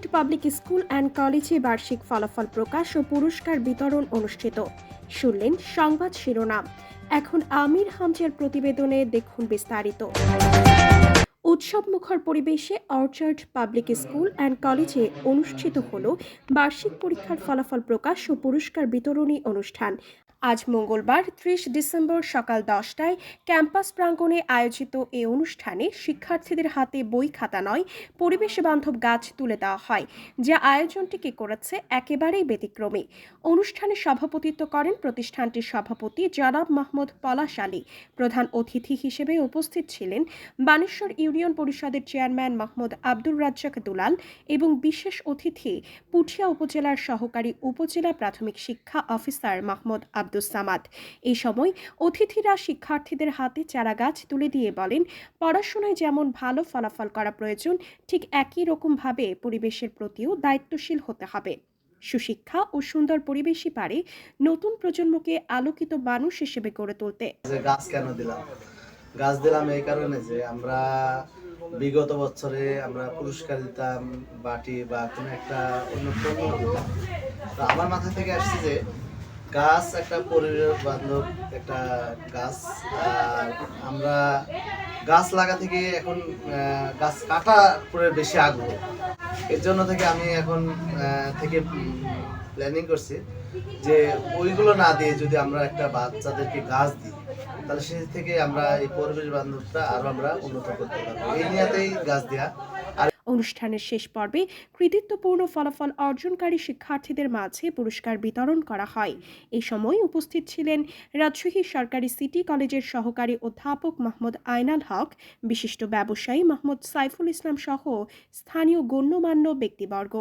Orchard public school and কলেজে বার্ষিক ফলাফল প্রকাশ ও পুরস্কার বিতরণ অনুষ্ঠিত। শুনলেন সংবাদ শিরোনাম। এখন আমির হামজার প্রতিবেদনে দেখুন বিস্তারিত। উৎসবমুখর পরিবেশে অর্চার্ড পাবলিক স্কুল অ্যান্ড কলেজে অনুষ্ঠিত হল বার্ষিক পরীক্ষার ফলাফল প্রকাশ ও পুরস্কার বিতরণী অনুষ্ঠান। আজ মঙ্গলবার ৩০ ডিসেম্বর সকাল ১০টায় ক্যাম্পাস প্রাঙ্গণে আয়োজিত এ অনুষ্ঠানে শিক্ষার্থীদের হাতে বই খাতা নয়, পরিবেশ বান্ধব গাছ তুলে দেওয়া হয়, যা আয়োজনটিকে করেছে একেবারেই ব্যতিক্রমী। অনুষ্ঠানে সভাপতিত্ব করেন প্রতিষ্ঠানটির সভাপতি জনাব মাহমুদ পলাশ আলী। প্রধান অতিথি হিসেবে উপস্থিত ছিলেন বানেশ্বর ইউনিয়ন পরিষদের চেয়ারম্যান মাহমুদ আব্দুর রাজ্জাক দুলাল এবং বিশেষ অতিথি পুঠিয়া উপজেলার সহকারী উপজেলা প্রাথমিক শিক্ষা অফিসার মাহমুদ আব্দুস সামাদ। এই সময় অতিথিরা শিক্ষার্থীদের হাতে চারা গাছ তুলে দিয়ে বলেন, পড়াশোনায় যেমন ভালো ফলাফল করা প্রয়োজন, ঠিক একই রকমভাবে পরিবেশের প্রতিও দায়িত্বশীল হতে হবে। সুশিক্ষা ও সুন্দর পরিবেশই পারে নতুন প্রজন্মকে আলোকিত মানুষ হিসেবে গড়ে তুলতে। গাছ কেন দিলাম? গাছ দিলাম এই কারণে যে আমরা বিগত বছরে আমরা পুরস্কার দিতাম, বাটি বা কোনো একটা অন্য পণ্য দিতাম। তো আমার মাথা থেকে আসছে যে গাছ একটা পরিবেশ বান্ধব একটা গাছ, আর আমরা গাছ লাগা থেকে এখন গাছ কাটা করে বেশি আগ্রহ। এর জন্য থেকে আমি এখন থেকে প্ল্যানিং করছি যে ওইগুলো না দিয়ে যদি আমরা একটা বাচ্চাদেরকে গাছ দিই, তাহলে সে থেকে আমরা এই পরিবেশ বান্ধবটা আরো আমরা উন্নত করতে পারবো। এই নিয়েতেই গাছ দেওয়া। অনুষ্ঠানের শেষ পর্বে কৃতিত্বপূর্ণ ফলাফল অর্জনকারী শিক্ষার্থীদের মাঝে পুরস্কার বিতরণ করা হয়। এই সময় উপস্থিত ছিলেন রাজশাহী সরকারি সিটি কলেজের সহকারী অধ্যাপক মাহমুদ আইনাল হক, বিশিষ্ট ব্যবসায়ী মাহমুদ সাইফুল ইসলাম সহ স্থানীয় গণ্যমান্য ব্যক্তিবর্গ।